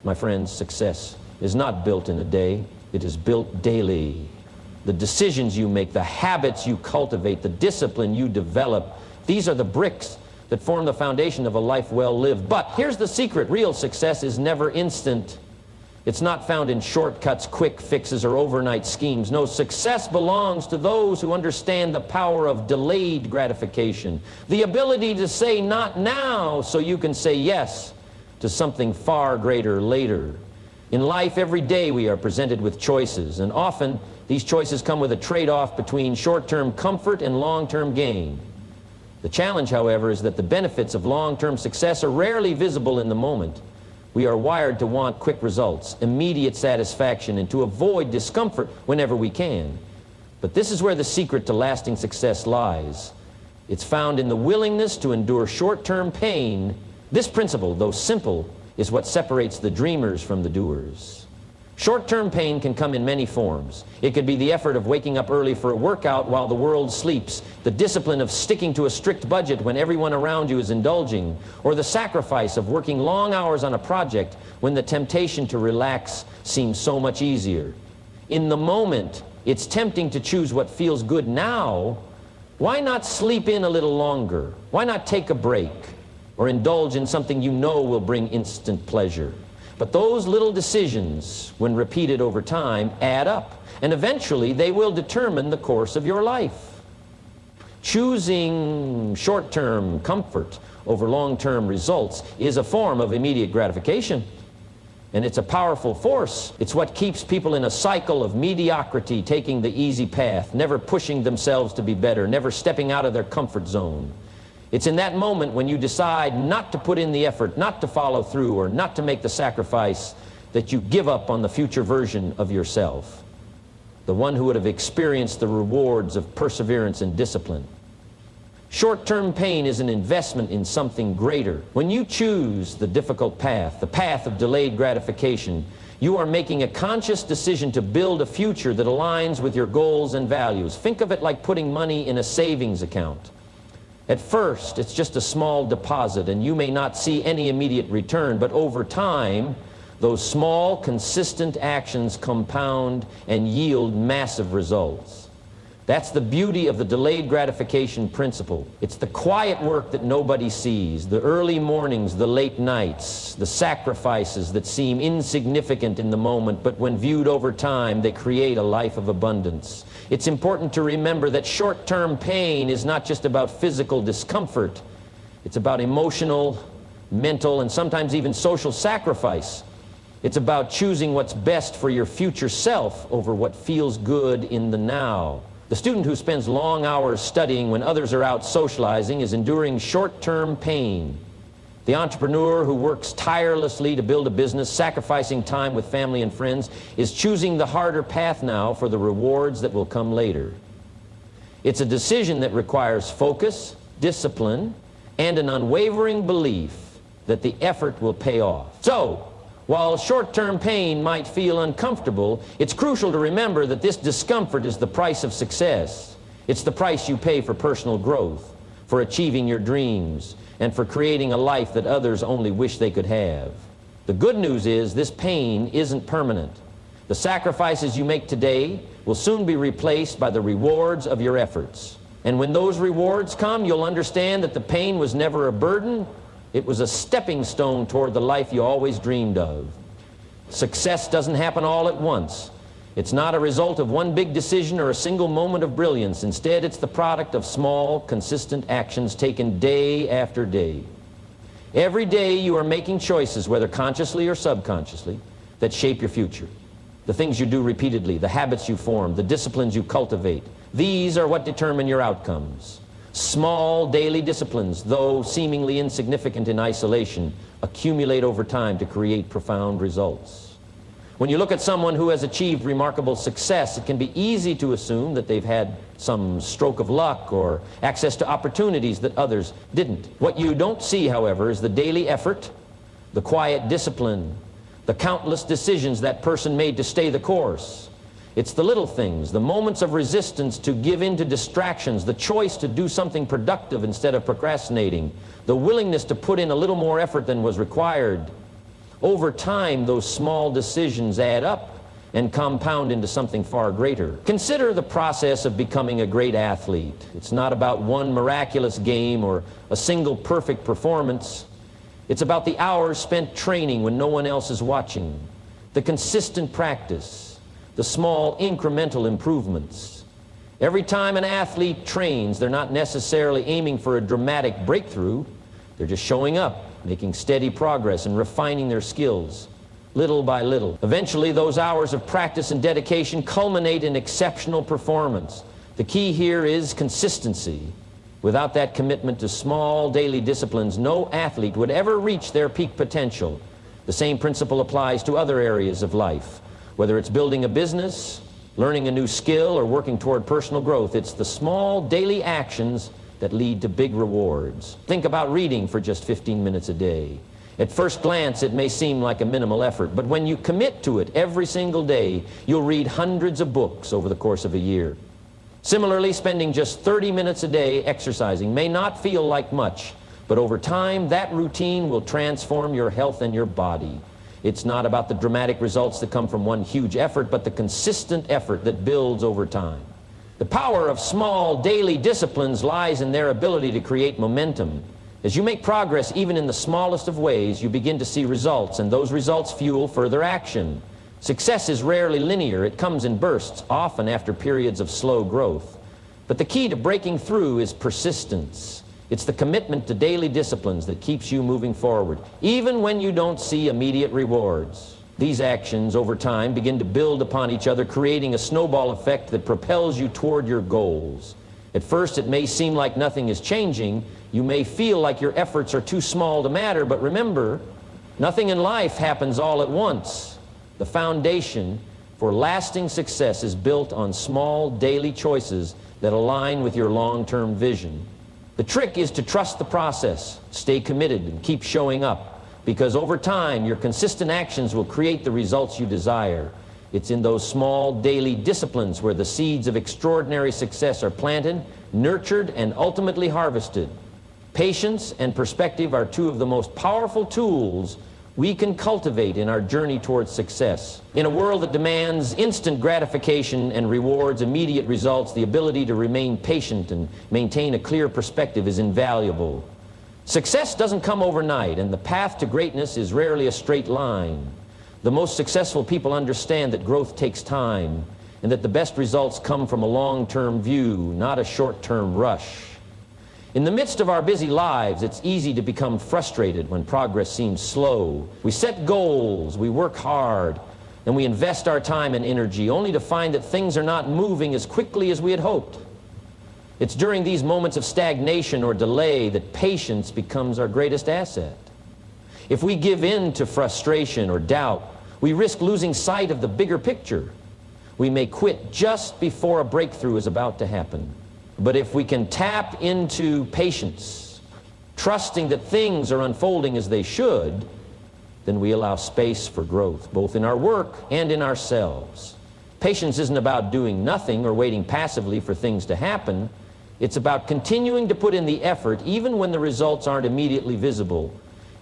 My friends, success is not built in a day. It is built daily. The decisions you make, the habits you cultivate, the discipline you develop, these are the bricks that form the foundation of a life well lived. But here's the secret. Real success is never instant. It's not found in shortcuts, quick fixes, or overnight schemes. No, success belongs to those who understand the power of delayed gratification, the ability to say not now so you can say yes to something far greater later. In life, every day we are presented with choices, and often these choices come with a trade-off between short-term comfort and long-term gain. The challenge, however, is that the benefits of long-term success are rarely visible in the moment. We are wired to want quick results, immediate satisfaction, and to avoid discomfort whenever we can. But this is where the secret to lasting success lies. It's found in the willingness to endure short-term pain. This principle, though simple, is what separates the dreamers from the doers. Short-term pain can come in many forms. It could be the effort of waking up early for a workout while the world sleeps, the discipline of sticking to a strict budget when everyone around you is indulging, or the sacrifice of working long hours on a project when the temptation to relax seems so much easier. In the moment, it's tempting to choose what feels good now. Why not sleep in a little longer? Why not take a break or indulge in something you know will bring instant pleasure? But those little decisions, when repeated over time, add up, and eventually they will determine the course of your life. Choosing short-term comfort over long-term results is a form of immediate gratification, and it's a powerful force. It's what keeps people in a cycle of mediocrity, taking the easy path, never pushing themselves to be better, never stepping out of their comfort zone. It's in that moment when you decide not to put in the effort, not to follow through, or not to make the sacrifice, that you give up on the future version of yourself, the one who would have experienced the rewards of perseverance and discipline. Short-term pain is an investment in something greater. When you choose the difficult path, the path of delayed gratification, you are making a conscious decision to build a future that aligns with your goals and values. Think of it like putting money in a savings account. At first, it's just a small deposit, and you may not see any immediate return, but over time, those small, consistent actions compound and yield massive results. That's the beauty of the delayed gratification principle. It's the quiet work that nobody sees, the early mornings, the late nights, the sacrifices that seem insignificant in the moment, but when viewed over time, they create a life of abundance. It's important to remember that short-term pain is not just about physical discomfort. It's about emotional, mental, and sometimes even social sacrifice. It's about choosing what's best for your future self over what feels good in the now. The student who spends long hours studying when others are out socializing is enduring short-term pain. The entrepreneur who works tirelessly to build a business, sacrificing time with family and friends, is choosing the harder path now for the rewards that will come later. It's a decision that requires focus, discipline, and an unwavering belief that the effort will pay off. So, while short-term pain might feel uncomfortable, it's crucial to remember that this discomfort is the price of success. It's the price you pay for personal growth, for achieving your dreams, and for creating a life that others only wish they could have. The good news is this pain isn't permanent. The sacrifices you make today will soon be replaced by the rewards of your efforts. And when those rewards come, you'll understand that the pain was never a burden. It was a stepping stone toward the life you always dreamed of. Success doesn't happen all at once. It's not a result of one big decision or a single moment of brilliance. Instead, it's the product of small, consistent actions taken day after day. Every day you are making choices, whether consciously or subconsciously, that shape your future. The things you do repeatedly, the habits you form, the disciplines you cultivate, these are what determine your outcomes. Small daily disciplines, though seemingly insignificant in isolation, accumulate over time to create profound results. When you look at someone who has achieved remarkable success, it can be easy to assume that they've had some stroke of luck or access to opportunities that others didn't. What you don't see, however, is the daily effort, the quiet discipline, the countless decisions that person made to stay the course. It's the little things, the moments of resistance to give in to distractions, the choice to do something productive instead of procrastinating, the willingness to put in a little more effort than was required. Over time, those small decisions add up and compound into something far greater. Consider the process of becoming a great athlete. It's not about one miraculous game or a single perfect performance. It's about the hours spent training when no one else is watching, the consistent practice, the small incremental improvements. Every time an athlete trains, they're not necessarily aiming for a dramatic breakthrough. They're just showing up, making steady progress and refining their skills, little by little. Eventually, those hours of practice and dedication culminate in exceptional performance. The key here is consistency. Without that commitment to small daily disciplines, no athlete would ever reach their peak potential. The same principle applies to other areas of life. Whether it's building a business, learning a new skill, or working toward personal growth, it's the small daily actions that lead to big rewards. Think about reading for just 15 minutes a day. At first glance, it may seem like a minimal effort, but when you commit to it every single day, you'll read hundreds of books over the course of a year. Similarly, spending just 30 minutes a day exercising may not feel like much, but over time, that routine will transform your health and your body. It's not about the dramatic results that come from one huge effort, but the consistent effort that builds over time. The power of small daily disciplines lies in their ability to create momentum. As you make progress, even in the smallest of ways, you begin to see results, and those results fuel further action. Success is rarely linear. It comes in bursts, often after periods of slow growth. But the key to breaking through is persistence. It's the commitment to daily disciplines that keeps you moving forward, even when you don't see immediate rewards. These actions, over time, begin to build upon each other, creating a snowball effect that propels you toward your goals. At first, it may seem like nothing is changing. You may feel like your efforts are too small to matter, but remember, nothing in life happens all at once. The foundation for lasting success is built on small daily choices that align with your long-term vision. The trick is to trust the process, stay committed, and keep showing up, because over time, your consistent actions will create the results you desire. It's in those small daily disciplines where the seeds of extraordinary success are planted, nurtured, and ultimately harvested. Patience and perspective are two of the most powerful tools we can cultivate in our journey towards success. In a world that demands instant gratification and rewards immediate results, the ability to remain patient and maintain a clear perspective is invaluable. Success doesn't come overnight, and the path to greatness is rarely a straight line. The most successful people understand that growth takes time, and that the best results come from a long-term view, not a short-term rush. In the midst of our busy lives, it's easy to become frustrated when progress seems slow. We set goals, we work hard, and we invest our time and energy, only to find that things are not moving as quickly as we had hoped. It's during these moments of stagnation or delay that patience becomes our greatest asset. If we give in to frustration or doubt, we risk losing sight of the bigger picture. We may quit just before a breakthrough is about to happen. But if we can tap into patience, trusting that things are unfolding as they should, then we allow space for growth, both in our work and in ourselves. Patience isn't about doing nothing or waiting passively for things to happen. It's about continuing to put in the effort even when the results aren't immediately visible.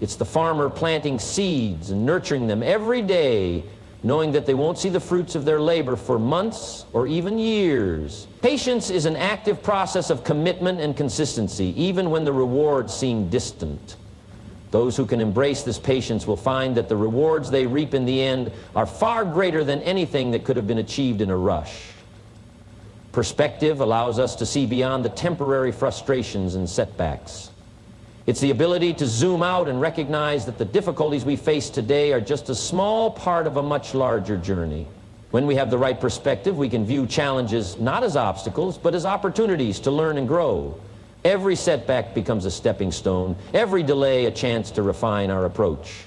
It's the farmer planting seeds and nurturing them every day, knowing that they won't see the fruits of their labor for months or even years. Patience is an active process of commitment and consistency, even when the rewards seem distant. Those who can embrace this patience will find that the rewards they reap in the end are far greater than anything that could have been achieved in a rush. Perspective allows us to see beyond the temporary frustrations and setbacks. It's the ability to zoom out and recognize that the difficulties we face today are just a small part of a much larger journey. When we have the right perspective, we can view challenges not as obstacles, but as opportunities to learn and grow. Every setback becomes a stepping stone, every delay a chance to refine our approach.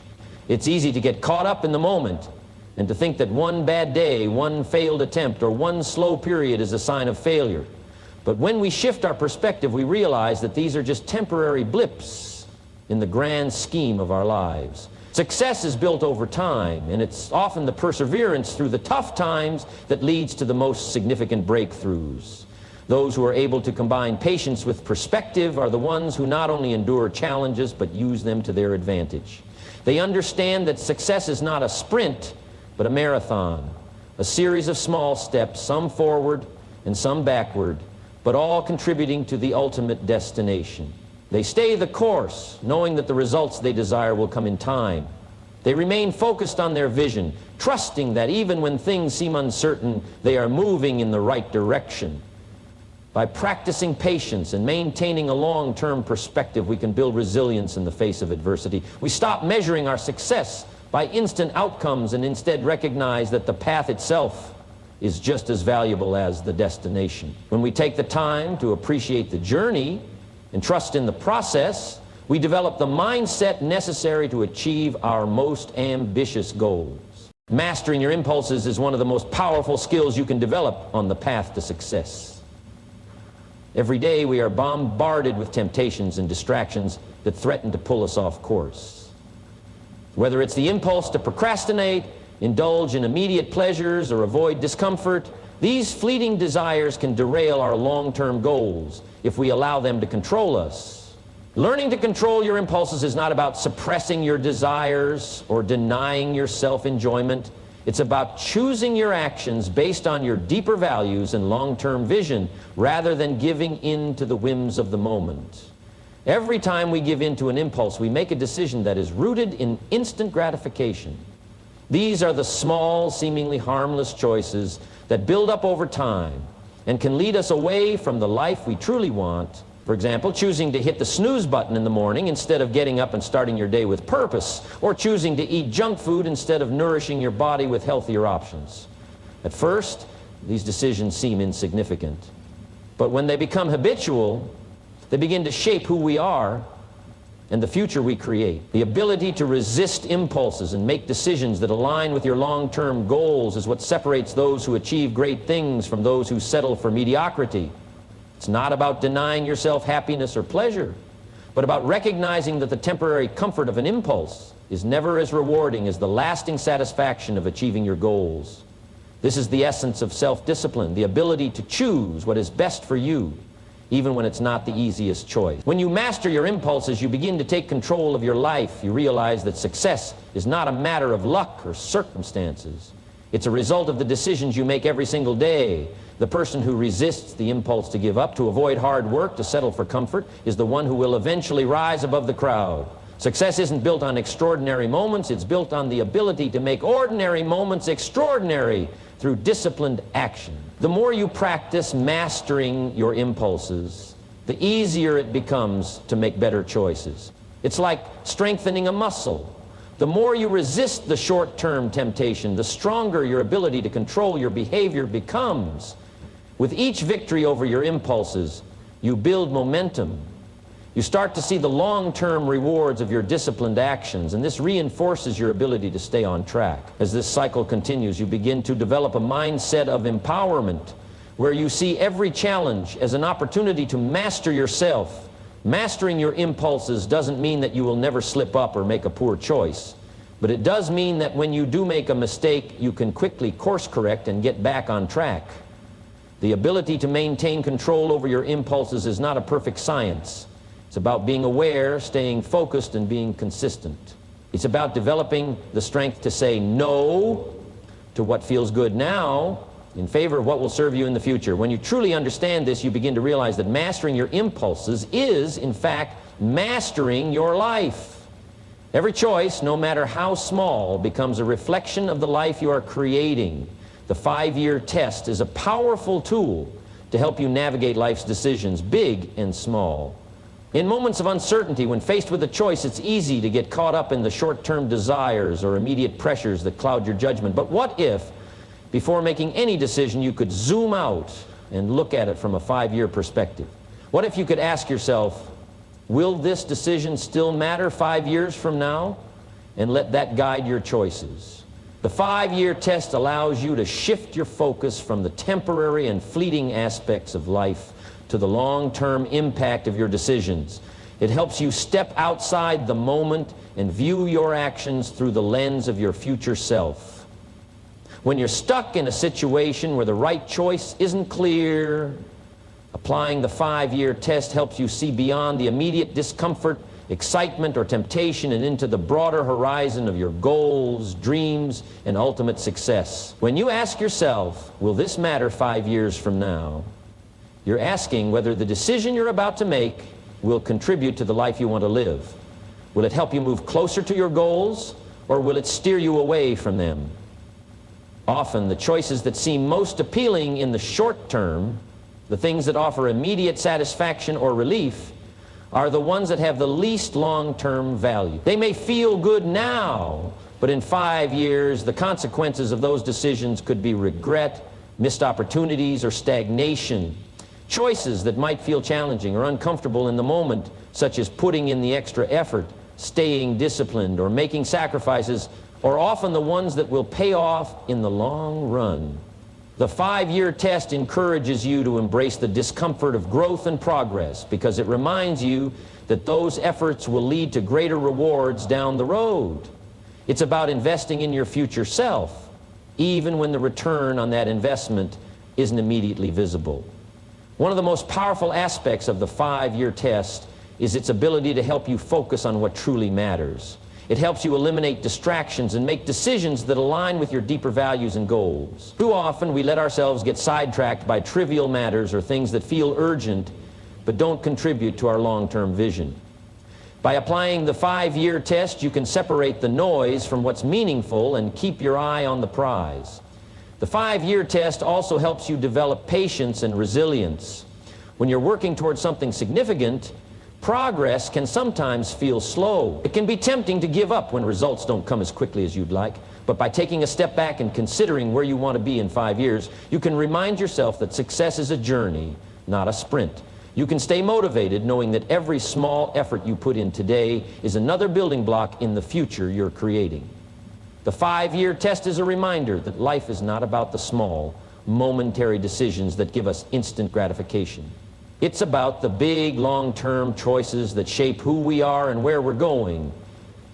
It's easy to get caught up in the moment and to think that one bad day, one failed attempt, or one slow period is a sign of failure. But when we shift our perspective, we realize that these are just temporary blips in the grand scheme of our lives. Success is built over time, and it's often the perseverance through the tough times that leads to the most significant breakthroughs. Those who are able to combine patience with perspective are the ones who not only endure challenges, but use them to their advantage. They understand that success is not a sprint, but a marathon, a series of small steps, some forward and some backward, but all contributing to the ultimate destination. They stay the course, knowing that the results they desire will come in time. They remain focused on their vision, trusting that even when things seem uncertain, they are moving in the right direction. By practicing patience and maintaining a long-term perspective, we can build resilience in the face of adversity. We stop measuring our success by instant outcomes and instead recognize that the path itself is just as valuable as the destination. When we take the time to appreciate the journey and trust in the process, we develop the mindset necessary to achieve our most ambitious goals. Mastering your impulses is one of the most powerful skills you can develop on the path to success. Every day we are bombarded with temptations and distractions that threaten to pull us off course. Whether it's the impulse to procrastinate, indulge in immediate pleasures, or avoid discomfort, these fleeting desires can derail our long-term goals if we allow them to control us. Learning to control your impulses is not about suppressing your desires or denying yourself enjoyment. It's about choosing your actions based on your deeper values and long-term vision rather than giving in to the whims of the moment. Every time we give in to an impulse, we make a decision that is rooted in instant gratification. These are the small, seemingly harmless choices that build up over time and can lead us away from the life we truly want. For example, choosing to hit the snooze button in the morning instead of getting up and starting your day with purpose, or choosing to eat junk food instead of nourishing your body with healthier options. At first, these decisions seem insignificant, but when they become habitual, they begin to shape who we are and the future we create. The ability to resist impulses and make decisions that align with your long-term goals is what separates those who achieve great things from those who settle for mediocrity. It's not about denying yourself happiness or pleasure, but about recognizing that the temporary comfort of an impulse is never as rewarding as the lasting satisfaction of achieving your goals. This is the essence of self-discipline, the ability to choose what is best for you, even when it's not the easiest choice. When you master your impulses, you begin to take control of your life. You realize that success is not a matter of luck or circumstances. It's a result of the decisions you make every single day. The person who resists the impulse to give up, to avoid hard work, to settle for comfort, is the one who will eventually rise above the crowd. Success isn't built on extraordinary moments, it's built on the ability to make ordinary moments extraordinary through disciplined action. The more you practice mastering your impulses, the easier it becomes to make better choices. It's like strengthening a muscle. The more you resist the short-term temptation, the stronger your ability to control your behavior becomes. With each victory over your impulses, you build momentum. You start to see the long-term rewards of your disciplined actions, and this reinforces your ability to stay on track. As this cycle continues, you begin to develop a mindset of empowerment, where you see every challenge as an opportunity to master yourself. Mastering your impulses doesn't mean that you will never slip up or make a poor choice, but it does mean that when you do make a mistake, you can quickly course correct and get back on track. The ability to maintain control over your impulses is not a perfect science. It's about being aware, staying focused, and being consistent. It's about developing the strength to say no to what feels good now in favor of what will serve you in the future. When you truly understand this, you begin to realize that mastering your impulses is, in fact, mastering your life. Every choice, no matter how small, becomes a reflection of the life you are creating. The 5-year test is a powerful tool to help you navigate life's decisions, big and small. In moments of uncertainty, when faced with a choice, it's easy to get caught up in the short-term desires or immediate pressures that cloud your judgment. But what if, before making any decision, you could zoom out and look at it from a 5-year perspective? What if you could ask yourself, will this decision still matter 5 years from now? And let that guide your choices. The 5-year test allows you to shift your focus from the temporary and fleeting aspects of life to the long-term impact of your decisions. It helps you step outside the moment and view your actions through the lens of your future self. When you're stuck in a situation where the right choice isn't clear, applying the 5-year test helps you see beyond the immediate discomfort excitement or temptation and into the broader horizon of your goals, dreams, and ultimate success. When you ask yourself, will this matter 5 years from now? You're asking whether the decision you're about to make will contribute to the life you want to live. Will it help you move closer to your goals, or will it steer you away from them? Often the choices that seem most appealing in the short term, the things that offer immediate satisfaction or relief, are the ones that have the least long-term value. They may feel good now, but in 5 years the consequences of those decisions could be regret, missed opportunities, or stagnation. Choices that might feel challenging or uncomfortable in the moment, such as putting in the extra effort, staying disciplined, or making sacrifices, are often the ones that will pay off in the long run. The 5-year test encourages you to embrace the discomfort of growth and progress because it reminds you that those efforts will lead to greater rewards down the road. It's about investing in your future self, even when the return on that investment isn't immediately visible. One of the most powerful aspects of the 5-year test is its ability to help you focus on what truly matters. It helps you eliminate distractions and make decisions that align with your deeper values and goals. Too often we let ourselves get sidetracked by trivial matters or things that feel urgent but don't contribute to our long-term vision. By applying the 5-year test, you can separate the noise from what's meaningful and keep your eye on the prize. The 5-year test also helps you develop patience and resilience. When you're working towards something significant, progress can sometimes feel slow. It can be tempting to give up when results don't come as quickly as you'd like, but by taking a step back and considering where you want to be in 5 years, you can remind yourself that success is a journey, not a sprint. You can stay motivated knowing that every small effort you put in today is another building block in the future you're creating. The 5-year test is a reminder that life is not about the small, momentary decisions that give us instant gratification. It's about the big, long-term choices that shape who we are and where we're going.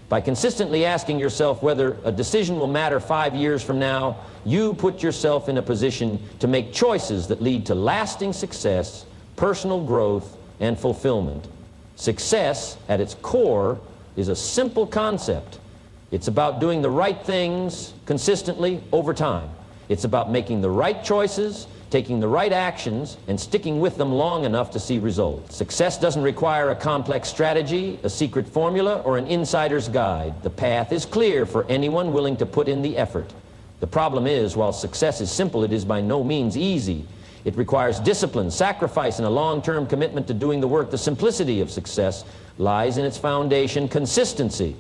By consistently asking yourself whether a decision will matter 5 years from now, you put yourself in a position to make choices that lead to lasting success, personal growth, and fulfillment. Success, at its core, is a simple concept. It's about doing the right things consistently over time. It's about making the right choices, taking the right actions, and sticking with them long enough to see results. Success doesn't require a complex strategy, a secret formula, or an insider's guide. The path is clear for anyone willing to put in the effort. The problem is, while success is simple, it is by no means easy. It requires discipline, sacrifice, and a long-term commitment to doing the work. The simplicity of success lies in its foundation, consistency.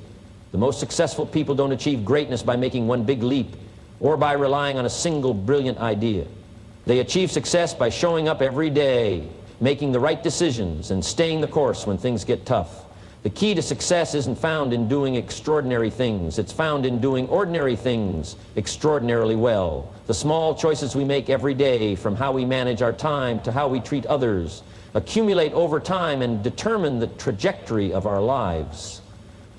The most successful people don't achieve greatness by making one big leap or by relying on a single brilliant idea. They achieve success by showing up every day, making the right decisions, and staying the course when things get tough. The key to success isn't found in doing extraordinary things. It's found in doing ordinary things extraordinarily well. The small choices we make every day, from how we manage our time to how we treat others, accumulate over time and determine the trajectory of our lives.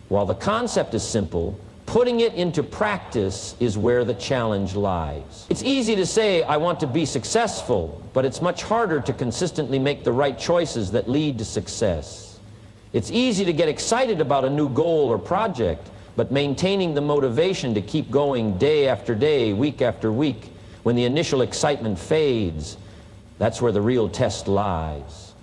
While the concept is simple, putting it into practice is where the challenge lies. It's easy to say, I want to be successful, but it's much harder to consistently make the right choices that lead to success. It's easy to get excited about a new goal or project, but maintaining the motivation to keep going day after day, week after week, when the initial excitement fades, that's where the real test lies.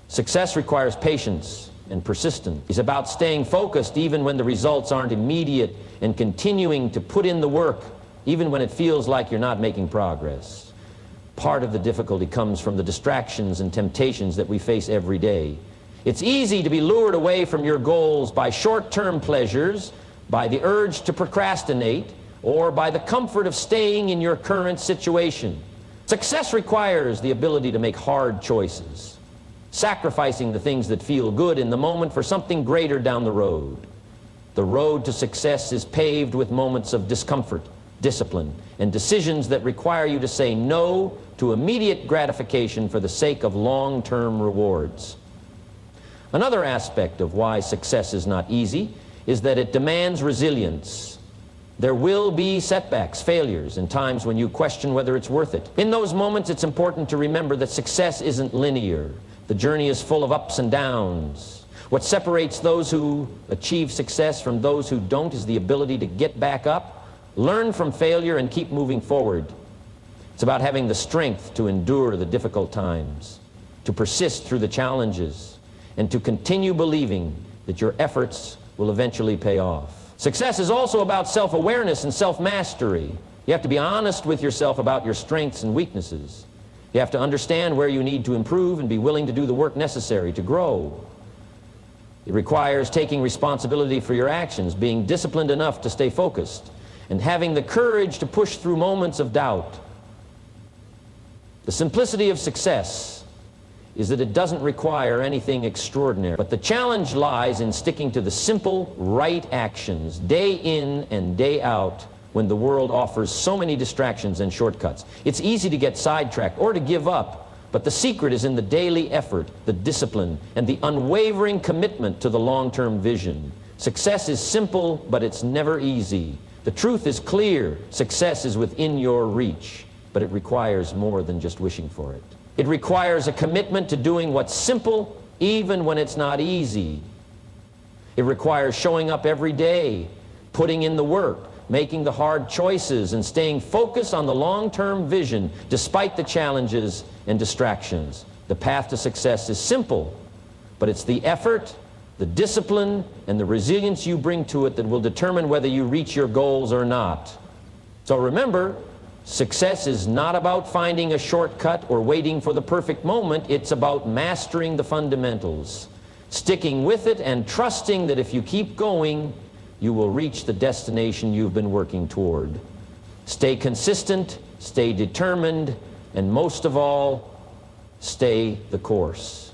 Success requires patience and persistence. It's about staying focused even when the results aren't immediate and continuing to put in the work even when it feels like you're not making progress. Part of the difficulty comes from the distractions and temptations that we face every day. It's easy to be lured away from your goals by short-term pleasures, by the urge to procrastinate, or by the comfort of staying in your current situation. Success requires the ability to make hard choices, sacrificing the things that feel good in the moment for something greater down the road. The road to success is paved with moments of discomfort, discipline, and decisions that require you to say no to immediate gratification for the sake of long-term rewards. Another aspect of why success is not easy is that it demands resilience. There will be setbacks, failures, and times when you question whether it's worth it. In those moments, it's important to remember that success isn't linear. The journey is full of ups and downs. What separates those who achieve success from those who don't is the ability to get back up, learn from failure, and keep moving forward. It's about having the strength to endure the difficult times, to persist through the challenges, and to continue believing that your efforts will eventually pay off. Success is also about self-awareness and self-mastery. You have to be honest with yourself about your strengths and weaknesses. You have to understand where you need to improve and be willing to do the work necessary to grow. It requires taking responsibility for your actions, being disciplined enough to stay focused, and having the courage to push through moments of doubt. The simplicity of success is that it doesn't require anything extraordinary. But the challenge lies in sticking to the simple, right actions, day in and day out, when the world offers so many distractions and shortcuts. It's easy to get sidetracked or to give up. But the secret is in the daily effort, the discipline, and the unwavering commitment to the long-term vision. Success is simple, but it's never easy. The truth is clear. Success is within your reach, but it requires more than just wishing for it. It requires a commitment to doing what's simple, even when it's not easy. It requires showing up every day, putting in the work, making the hard choices, and staying focused on the long-term vision despite the challenges and distractions. The path to success is simple, but it's the effort, the discipline, and the resilience you bring to it that will determine whether you reach your goals or not. So remember, success is not about finding a shortcut or waiting for the perfect moment. It's about mastering the fundamentals, sticking with it, and trusting that if you keep going, you will reach the destination you've been working toward. Stay consistent, stay determined, and most of all, stay the course.